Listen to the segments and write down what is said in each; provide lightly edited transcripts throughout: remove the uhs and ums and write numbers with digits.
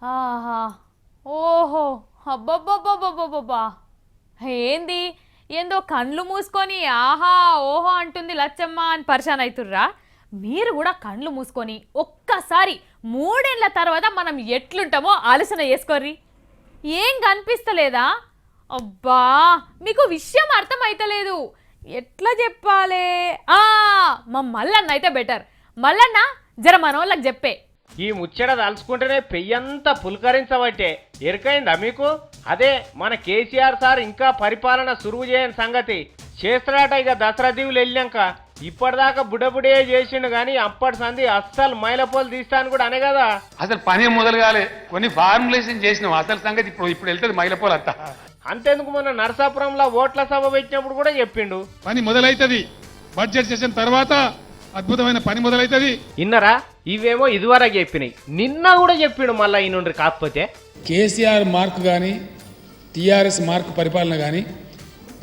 ఆహా! ఓహో! అబ్బబ్బబ్బబ్బబ్బబ్బా! ఏంది? ఏందో కండ్లు మూసుకొని ఆహా! ఓహో! అంటుంది లచ్చమ్మ అని పరిశాన్ అయితుర్రా? మీరు గూడా కండ్లు మూసుకొని ఒక్కసారి 3 ఏళ్ల తర్వాత మనం ఎట్లుంటామో ఆలోచన చేసుకోర్రి. ఏం కనిపిస్తలేదా? అబ్బా! మీకు విషయం అర్థమైతలేదు. ఎట్లా చెప్పాలే? ఆ! మా మల్లన్న అయితే బెటర్. మల్లన్న జర మనోళ్ళకి చెప్పే. ఈ ముచ్చట తలుచుకుంటేనే పెయ్యంతా పులకరించబట్టే ఎరుకైందా మీకు? అదే మన కేసీఆర్ సార్ ఇంకా పరిపాలన సురువు చేయని సంగతి చేస్తాడట. ఇక దసరా దీవులు వెళ్ళాక ఇప్పటిదాకా బుడబుడే చేసిండు కానీ అప్పటి సంది అస్సలు మైలపోలు తీస్తాను కూడా అనే కదా. అసలు పని మొదలు కాలే, కొన్ని ఫార్ములేషన్ చేసినాం. అసలు సంగతి ఇప్పుడు వెళ్తుంది మైలపోలు అత్త. అంతెందుకు మొన్న నరసాపురంలో ఓట్ల సభ పెట్టినప్పుడు కూడా చెప్పిండు పని మొదలైతది. బడ్జెట్ సెషన్ తర్వాత అద్భుతమైన పని మొదలైతది. ఇన్నరా ఇవేమో ఇదివరకు చెప్పినాయి, నిన్న కూడా చెప్పిండు మళ్ళా ఈ నుండి. కాకపోతే కేసీఆర్ మార్క్ కానీ టీఆర్ఎస్ మార్క్ పరిపాలన కానీ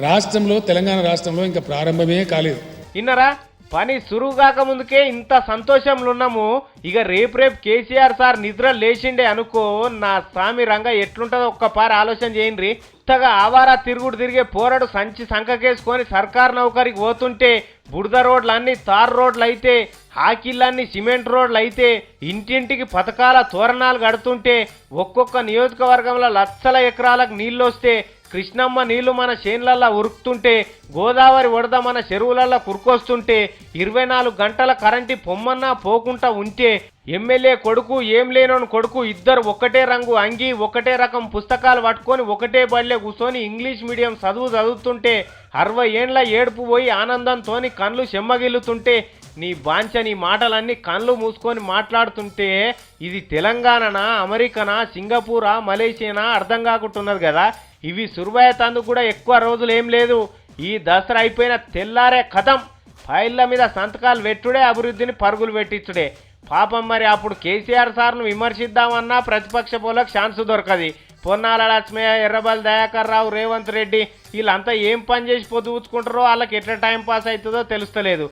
రాష్ట్రంలో తెలంగాణ రాష్ట్రంలో ఇంకా ప్రారంభమే కాలేదు. ఇన్నరా పని సురువు కాక ముందుకే ఇంత సంతోషంలో ఉన్నాము. ఇక రేపు కేసీఆర్ సార్ నిద్ర లేచిండే అనుకో, నా స్వామి రంగ ఎట్లుంటుందో ఒక్కపారి ఆలోచన చేయండి. ఇంతగా ఆవారా తిరుగుడు తిరిగే పోరాడు సంచి సంకకేసుకొని సర్కార్ నౌకరికి పోతుంటే బురద రోడ్లన్నీ తార్ రోడ్లు అయితే, హాకీలన్నీ సిమెంట్ రోడ్లు అయితే, ఇంటింటికి పథకాల తోరణాలు కడుతుంటే, ఒక్కొక్క నియోజకవర్గంలో లక్షల ఎకరాలకు నీళ్ళు వస్తే, కృష్ణమ్మ నీళ్లు మన చేన్లల్లో ఉరుకుతుంటే, గోదావరి వరద మన చెరువులల్లో కురుకొస్తుంటే, 24 గంటల కరెంటు పొమ్మన్నా పోకుండా ఉంటే, ఎమ్మెల్యే కొడుకు ఏం లేనోని కొడుకు ఇద్దరు ఒకటే రంగు అంగి ఒకటే రకం పుస్తకాలు పట్టుకొని ఒకటే బడిలో కూర్చొని ఇంగ్లీష్ మీడియం చదువుతుంటే, 60 ఏండ్ల ఏడుపు పోయి ఆనందంతోని కళ్ళు చెమ్మగిల్లుతుంటే, నీ బాంచ నీ మాటలన్నీ కళ్ళు మూసుకొని మాట్లాడుతుంటే ఇది తెలంగాణనా, అమెరికానా, సింగపూరా, మలేషియానా అర్థం కాకుంటున్నది కదా. ఇవి సురువయ్యేందుకు కూడా ఎక్కువ రోజులు ఏం లేదు. ఈ దసరా అయిపోయిన తెల్లారే కథం ఫైళ్ళ మీద సంతకాలు పెట్టుడే, అభివృద్ధిని పరుగులు పెట్టించుడే. పాపం మరి అప్పుడు కేసీఆర్ సార్ను విమర్శిద్దామన్నా ప్రతిపక్ష పోలకు ఛాన్స్ దొరకది. పొన్నాల లక్ష్మయ్య, ఎర్రబల్ దయాకర్ రావు, రేవంత్ రెడ్డి వీళ్ళంతా ఏం పని చేసి పొద్దుపుచ్చుకుంటారో వాళ్ళకి ఎట్లా టైం పాస్ అవుతుందో తెలుస్తలేదు.